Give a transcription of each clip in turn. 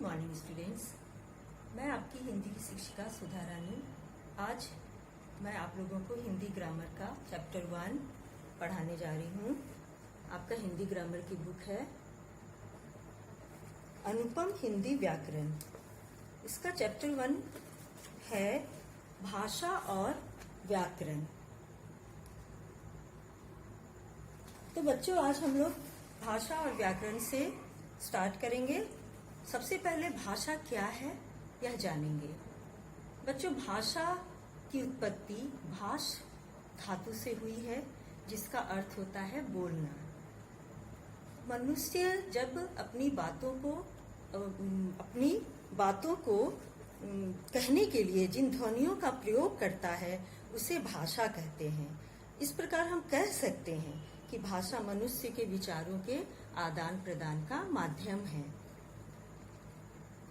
Good morning students. मैं आपकी हिंदी की शिक्षिका सुधा रानी। आज मैं आप लोगों को हिंदी ग्रामर का चैप्टर 1 पढ़ाने जा रही हूँ। आपका हिंदी ग्रामर की बुक है अनुपम हिंदी व्याकरण। इसका चैप्टर 1 है भाषा और व्याकरण। तो बच्चों, आज हम लोग भाषा और व्याकरण से स्टार्ट करेंगे। सबसे पहले भाषा क्या है यह जानेंगे। बच्चों, भाषा की उत्पत्ति भाष धातु से हुई है, जिसका अर्थ होता है बोलना। मनुष्य जब अपनी बातों को कहने के लिए जिन ध्वनियों का प्रयोग करता है उसे भाषा कहते हैं। इस प्रकार हम कह सकते हैं कि भाषा मनुष्य के विचारों के आदान प्रदान का माध्यम है।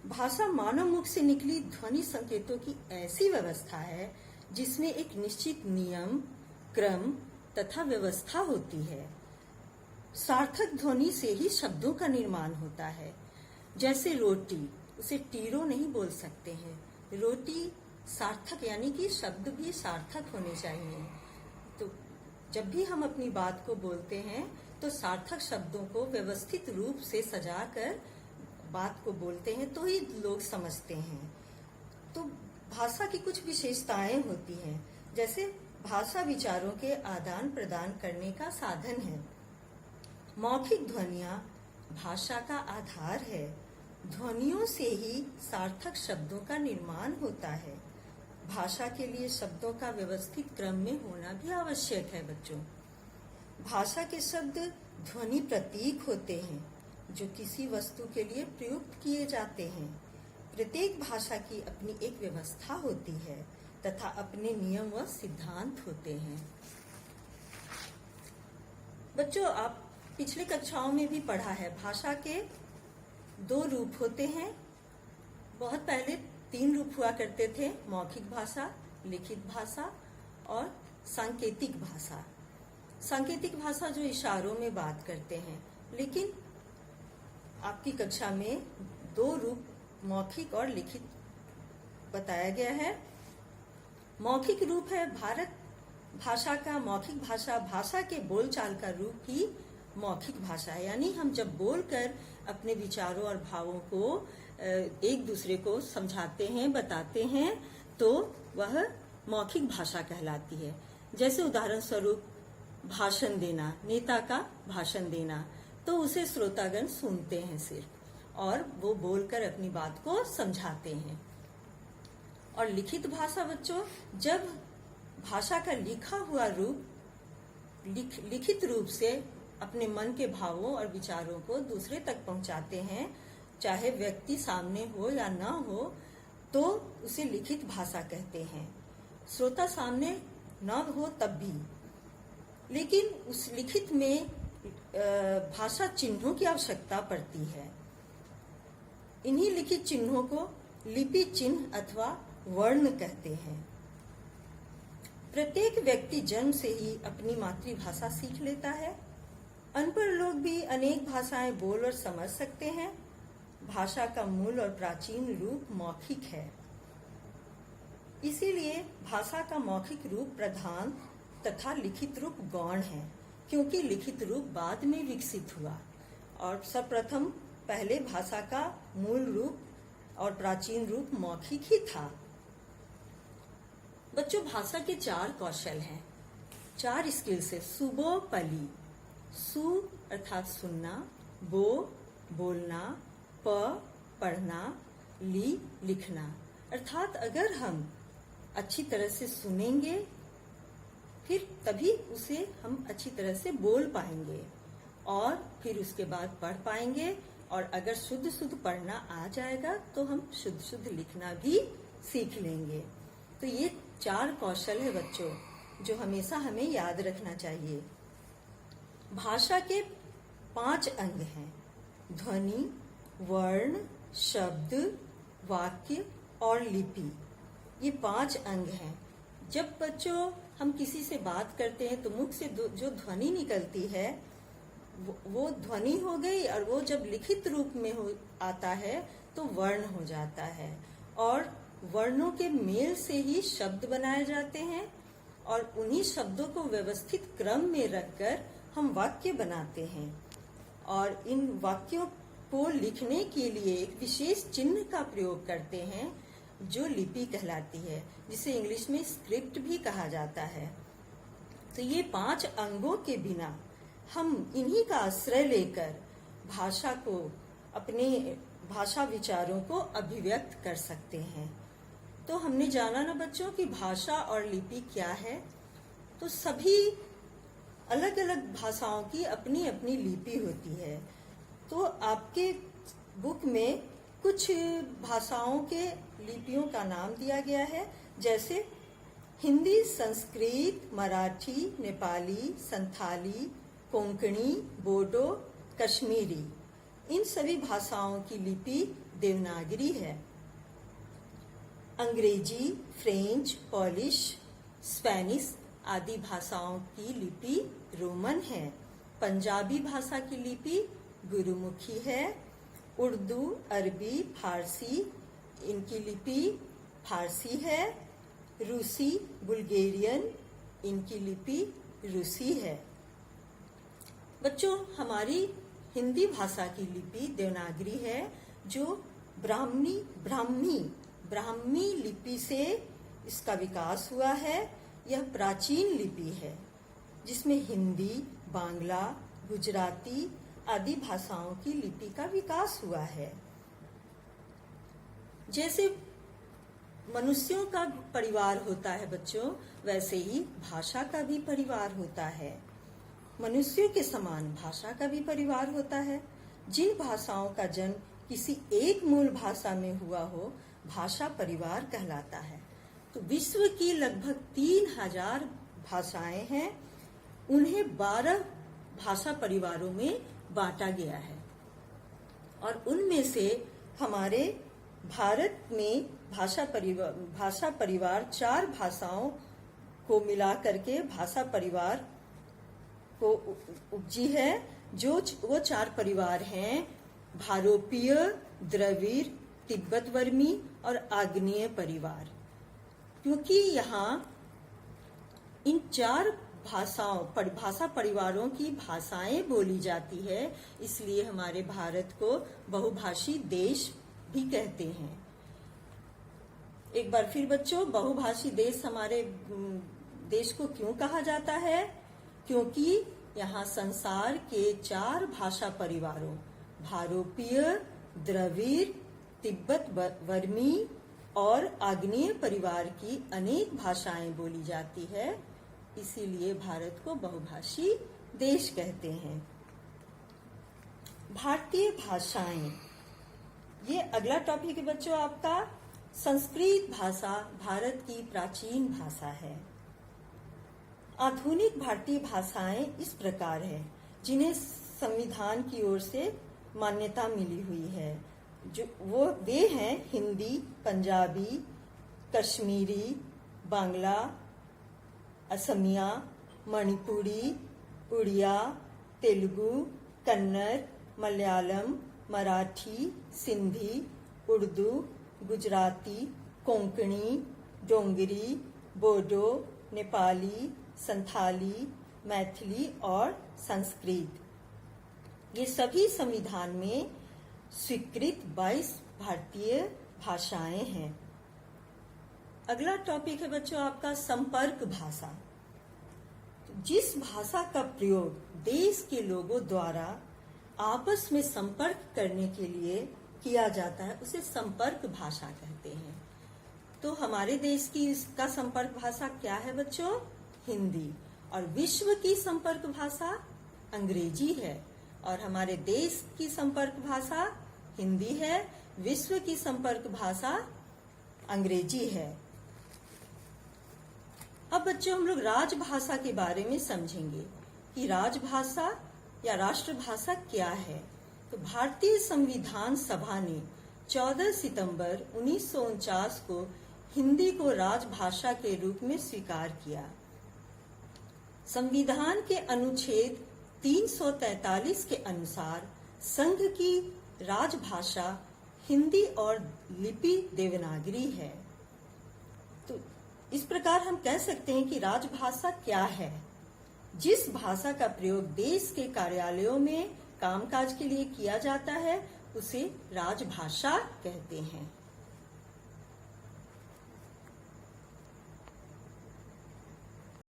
भाषा मानव मुख से निकली ध्वनि संकेतों की ऐसी व्यवस्था है जिसमें एक निश्चित नियम, क्रम तथा व्यवस्था होती है। सार्थक ध्वनि से ही शब्दों का निर्माण होता है। जैसे रोटी, उसे टीरो नहीं बोल सकते हैं। रोटी सार्थक यानी कि शब्द भी सार्थक होने चाहिए। तो जब भी हम अपनी बात को बोलते हैं तो सार्थक शब्दों को व्यवस्थित रूप से सजाकर बात को बोलते हैं तो ही लोग समझते हैं। तो भाषा की कुछ विशेषताएं होती हैं। जैसे भाषा विचारों के आदान प्रदान करने का साधन है। मौखिक ध्वनियां भाषा का आधार है। ध्वनियों से ही सार्थक शब्दों का निर्माण होता है। भाषा के लिए शब्दों का व्यवस्थित क्रम में होना भी आवश्यक है। बच्चों, भाषा के शब्द ध्वनि प्रतीक होते हैं जो किसी वस्तु के लिए प्रयुक्त किए जाते हैं। प्रत्येक भाषा की अपनी एक व्यवस्था होती है तथा अपने नियम व सिद्धांत होते हैं। बच्चों, आप पिछली कक्षाओं में भी पढ़ा है, भाषा के 2 रूप होते हैं। बहुत पहले 3 रूप हुआ करते थे, मौखिक भाषा, लिखित भाषा और सांकेतिक भाषा। सांकेतिक भाषा जो इशारों में बात करते हैं, लेकिन आपकी कक्षा में 2 रूप मौखिक और लिखित बताया गया है। मौखिक रूप है भारत भाषा का मौखिक भाषा। भाषा के बोलचाल का रूप ही मौखिक भाषा है। यानी हम जब बोलकर अपने विचारों और भावों को एक दूसरे को समझाते हैं, बताते हैं, तो वह मौखिक भाषा कहलाती है। जैसे उदाहरण स्वरूप भाषण देना, नेता का भाषण देना, तो उसे श्रोतागण सुनते हैं सिर्फ, और वो बोलकर अपनी बात को समझाते हैं। और लिखित भाषा बच्चों, जब भाषा का लिखा हुआ रूप लिखित रूप से अपने मन के भावों और विचारों को दूसरे तक पहुंचाते हैं, चाहे व्यक्ति सामने हो या ना हो, तो उसे लिखित भाषा कहते हैं। श्रोता सामने न हो तब भी, लेकिन उस लिखित में भाषा चिन्हों की आवश्यकता पड़ती है। इन्हीं लिखित चिन्हों को लिपि चिन्ह अथवा वर्ण कहते हैं। प्रत्येक व्यक्ति जन्म से ही अपनी मातृभाषा सीख लेता है। अनपढ़ लोग भी अनेक भाषाएं बोल और समझ सकते हैं। भाषा का मूल और प्राचीन रूप मौखिक है। इसीलिए भाषा का मौखिक रूप प्रधान तथा लिखित रूप गौण है, क्योंकि लिखित रूप बाद में विकसित हुआ और सर्वप्रथम पहले भाषा का मूल रूप और प्राचीन रूप मौखिक ही था। बच्चों, भाषा के 4 कौशल हैं, 4 स्किल्स है। सुबो पली, सु अर्थात सुनना, बो बोलना, प पढ़ना, ली लिखना। अर्थात अगर हम अच्छी तरह से सुनेंगे फिर तभी उसे हम अच्छी तरह से बोल पाएंगे और फिर उसके बाद पढ़ पाएंगे। और अगर शुद्ध पढ़ना आ जाएगा तो हम शुद्ध लिखना भी सीख लेंगे। तो ये 4 कौशल है बच्चों, जो हमेशा हमें याद रखना चाहिए। भाषा के 5 अंग हैं: ध्वनि, वर्ण, शब्द, वाक्य और लिपि। ये 5 अंग हैं। जब बच्चों हम किसी से बात करते हैं तो मुख से जो ध्वनि निकलती है वो ध्वनि हो गई, और वो जब लिखित रूप में आता है तो वर्ण हो जाता है, और वर्णों के मेल से ही शब्द बनाए जाते हैं, और उन्हीं शब्दों को व्यवस्थित क्रम में रखकर हम वाक्य बनाते हैं। और इन वाक्यों को लिखने के लिए एक विशेष चिन्ह का प्रयोग करते हैं जो लिपि कहलाती है, जिसे इंग्लिश में स्क्रिप्ट भी कहा जाता है। तो ये 5 अंगों के बिना हम इन्हीं का आश्रय लेकर भाषा को, अपने भाषा विचारों को अभिव्यक्त कर सकते हैं। तो हमने जाना ना बच्चों कि भाषा और लिपि क्या है। तो सभी अलग अलग भाषाओं की अपनी अपनी लिपि होती है। तो आपके बुक में कुछ भाषाओं के लिपियों का नाम दिया गया है, जैसे हिंदी, संस्कृत, मराठी, नेपाली, संथाली, कोंकणी, बोडो, कश्मीरी। इन सभी भाषाओं की लिपि देवनागरी है। अंग्रेजी, फ्रेंच, पोलिश, स्पेनिश आदि भाषाओं की लिपि रोमन है। पंजाबी भाषा की लिपि गुरुमुखी है। उर्दू, अरबी, फारसी इनकी लिपि फारसी है। रूसी, बुल्गेरियन इनकी लिपि रूसी है। बच्चों, हमारी हिंदी भाषा की लिपि देवनागरी है, जो ब्राह्मी लिपि से इसका विकास हुआ है। यह प्राचीन लिपि है जिसमें हिंदी, बांग्ला, गुजराती आदि भाषाओं की लिपि का विकास हुआ है। जैसे मनुष्यों का परिवार होता है बच्चों, वैसे ही भाषा का भी परिवार होता है। मनुष्यों के समान भाषा का भी परिवार होता है। जिन भाषाओं का जन्म किसी एक मूल भाषा में हुआ हो, भाषा परिवार कहलाता है। तो विश्व की लगभग 3000 भाषाएं हैं। उन्हें 12 भाषा परिवारों में बांटा गया है, और उनमें से हमारे भारत में भाषा परिवार 4 भाषाओं को मिला करके भाषा परिवार को उपजी है। जो वो 4 परिवार हैं भारोपीय, द्रविड़, तिब्बत-वर्मी और आग्नेय परिवार। क्योंकि यहाँ इन 4 भाषा परिवारों की भाषाएं बोली जाती है, इसलिए हमारे भारत को बहुभाषी देश भी कहते हैं। एक बार फिर बच्चों, बहुभाषी देश हमारे देश को क्यों कहा जाता है? क्योंकि यहाँ संसार के 4 भाषा परिवारों भारोपीय, द्रविड़, तिब्बत-वर्मी और आग्नेय परिवार की अनेक भाषाएं बोली जाती है, इसीलिए भारत को बहुभाषी देश कहते हैं। भारतीय भाषाएं, ये अगला टॉपिक है बच्चों आपका। संस्कृत भाषा भारत की प्राचीन भाषा है। आधुनिक भारतीय भाषाएं इस प्रकार है जिन्हें संविधान की ओर से मान्यता मिली हुई है। वे हैं हिंदी, पंजाबी, कश्मीरी, बांग्ला, असमिया, मणिपुरी, उड़िया, तेलुगु, कन्नड़, मलयालम, मराठी, सिंधी, उर्दू, गुजराती, कोंकणी, डोंगरी, बोडो, नेपाली, संथाली, मैथिली और संस्कृत। ये सभी संविधान में स्वीकृत 22 भारतीय भाषाएं हैं। अगला टॉपिक है बच्चों आपका संपर्क भाषा। जिस भाषा का प्रयोग देश के लोगों द्वारा आपस में संपर्क करने के लिए किया जाता है, उसे संपर्क भाषा कहते हैं। तो हमारे देश की इसका संपर्क भाषा क्या है बच्चों? हिंदी। और विश्व की संपर्क भाषा अंग्रेजी है, और हमारे देश की संपर्क भाषा हिंदी है। विश्व की संपर्क भाषा अंग्रेजी है। अब बच्चों हम लोग राजभाषा के बारे में समझेंगे कि राजभाषा या राष्ट्रभाषा क्या है। तो भारतीय संविधान सभा ने 14 सितंबर 1949 को हिंदी को राजभाषा के रूप में स्वीकार किया। संविधान के अनुच्छेद 343 के अनुसार संघ की राजभाषा हिंदी और लिपि देवनागरी है। तो इस प्रकार हम कह सकते हैं कि राजभाषा क्या है? जिस भाषा का प्रयोग देश के कार्यालयों में कामकाज के लिए किया जाता है उसे राजभाषा कहते हैं।